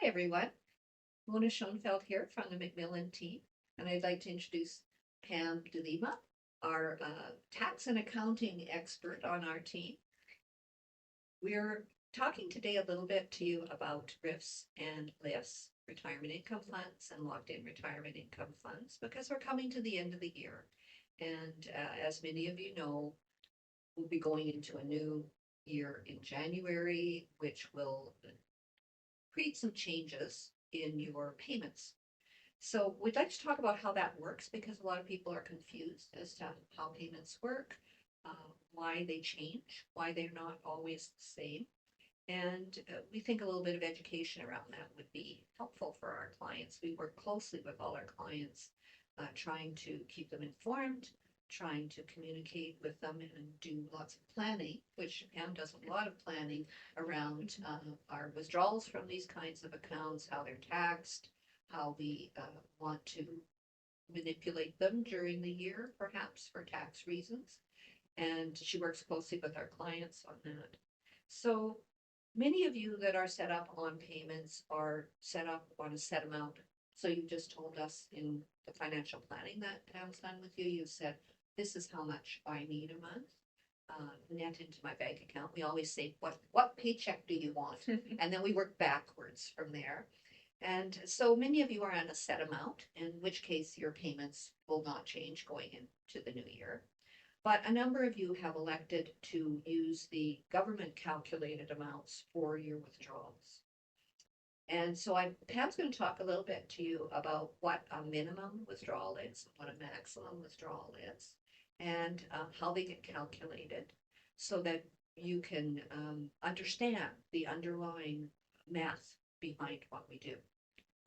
everyone. Mona Schoenfeld here from the Macmillan team, and I'd like to introduce Pam DeLima, our tax and accounting expert on our team. We're talking today a little bit to you about RIFs and LIFs, retirement income funds and locked-in retirement income funds, because we're coming to the end of the year. And as many of you know, we'll be going into a new year in January, which will create some changes in your payments. So we'd like to talk about how that works because a lot of people are confused as to how payments work, why they change, why they're not always the same. And we think a little bit of education around that would be helpful for our clients. We work closely with all our clients, trying to keep them informed, trying to communicate with them and do lots of planning, which Pam does a lot of planning around our withdrawals from these kinds of accounts, how they're taxed, how we want to manipulate them during the year, perhaps for tax reasons. And she works closely with our clients on that. So many of you that are set up on payments are set up on a set amount. So you just told us in the financial planning that Pam's done with you, you said, this is how much I need a month, net into my bank account. We always say, what paycheck do you want? And then we work backwards from there. And so many of you are on a set amount, in which case your payments will not change going into the new year. But a number of you have elected to use the government calculated amounts for your withdrawals. And so Pam's going to talk a little bit to you about what a minimum withdrawal is, what a maximum withdrawal is, and how they get calculated so that you can understand the underlying math behind what we do.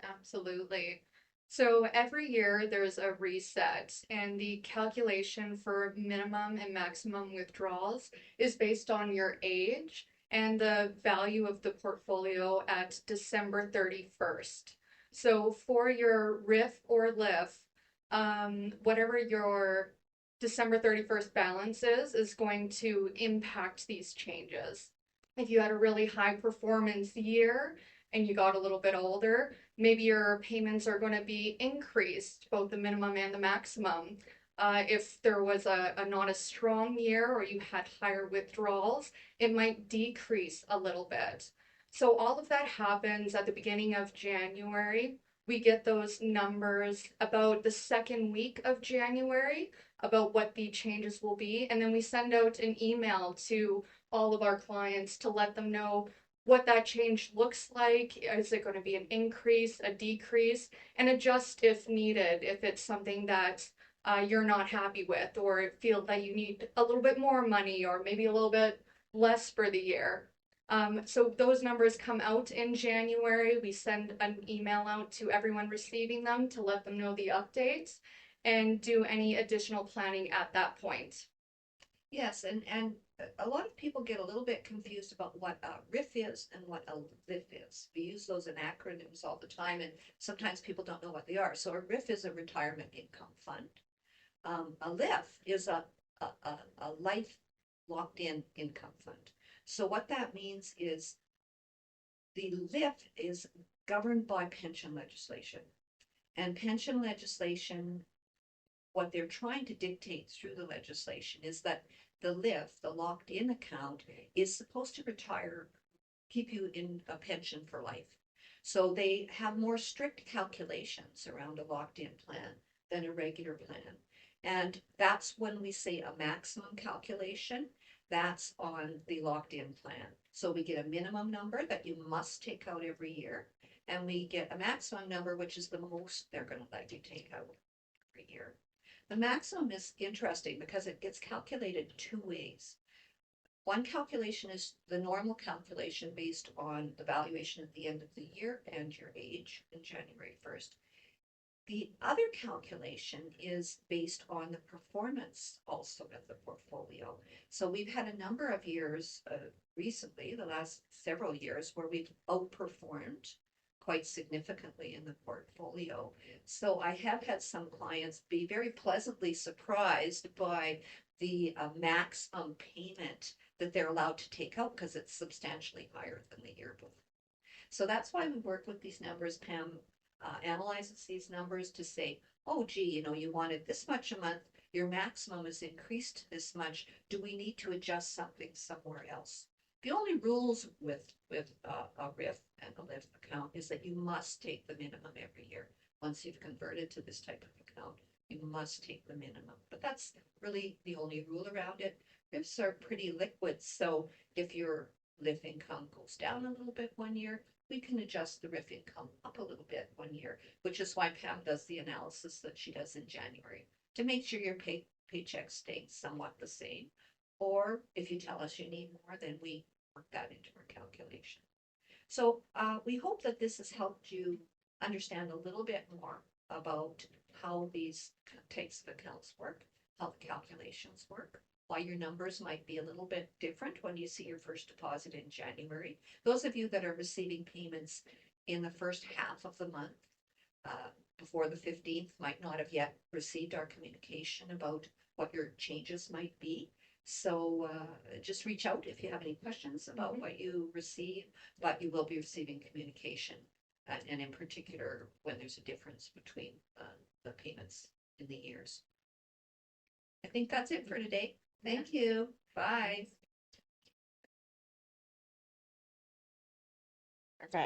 Absolutely. So every year there's a reset, and the calculation for minimum and maximum withdrawals is based on your age and the value of the portfolio at December 31st. So for your RIF or LIF, whatever your December 31st balance is going to impact these changes. If you had a really high performance year and you got a little bit older, maybe your payments are going to be increased, both the minimum and the maximum. If there was a not a strong year or you had higher withdrawals, it might decrease a little bit. So all of that happens at the beginning of January. We get those numbers about the second week of January about what the changes will be. And then we send out an email to all of our clients to let them know what that change looks like. Is it going to be an increase, a decrease, and adjust if needed, if it's something that you're not happy with or feel that you need a little bit more money or maybe a little bit less for the year. So those numbers come out in January. We send an email out to everyone receiving them to let them know the updates and do any additional planning at that point. Yes, and a lot of people get a little bit confused about what a RIF is and what a LIF is. We use those in acronyms all the time, and sometimes people don't know what they are. So a RIF is a retirement income fund. A LIF is a life locked-in income fund. So what that means is the LIF is governed by pension legislation. And pension legislation, what they're trying to dictate through the legislation is that the LIF, the locked-in account, is supposed to retire, keep you in a pension for life. So they have more strict calculations around a locked-in plan than a regular plan. And that's when we say a maximum calculation, that's on the locked-in plan. So we get a minimum number that you must take out every year, and we get a maximum number, which is the most they're going to let you take out every year. The maximum is interesting because it gets calculated two ways. One calculation is the normal calculation based on the valuation at the end of the year and your age in January 1st. The other calculation is based on the performance also of the portfolio. So we've had a number of years recently, the last several years, where we've outperformed quite significantly in the portfolio. So I have had some clients be very pleasantly surprised by the maximum payment that they're allowed to take out because it's substantially higher than the year before. So that's why we work with these numbers. Pam analyzes these numbers to say, oh, gee, you know, you wanted this much a month, your maximum is increased to this much. Do we need to adjust something somewhere else? The only rules with a RIF and a LIF account is that you must take the minimum every year. Once you've converted to this type of account, you must take the minimum. But that's really the only rule around it. RIFs are pretty liquid, so if your LIF income goes down a little bit one year, we can adjust the RIF income up a little bit one year, which is why Pam does the analysis that she does in January to make sure your paycheck stays somewhat the same. Or if you tell us you need more, then we work that into our calculation. So we hope that this has helped you understand a little bit more about how these types of accounts work, how the calculations work, why your numbers might be a little bit different when you see your first deposit in January. Those of you that are receiving payments in the first half of the month, before the 15th, might not have yet received our communication about what your changes might be. So just reach out if you have any questions about what you receive, but you will be receiving communication, and in particular when there's a difference between the payments in the years. I think that's it for today. Thank you. Bye. Okay.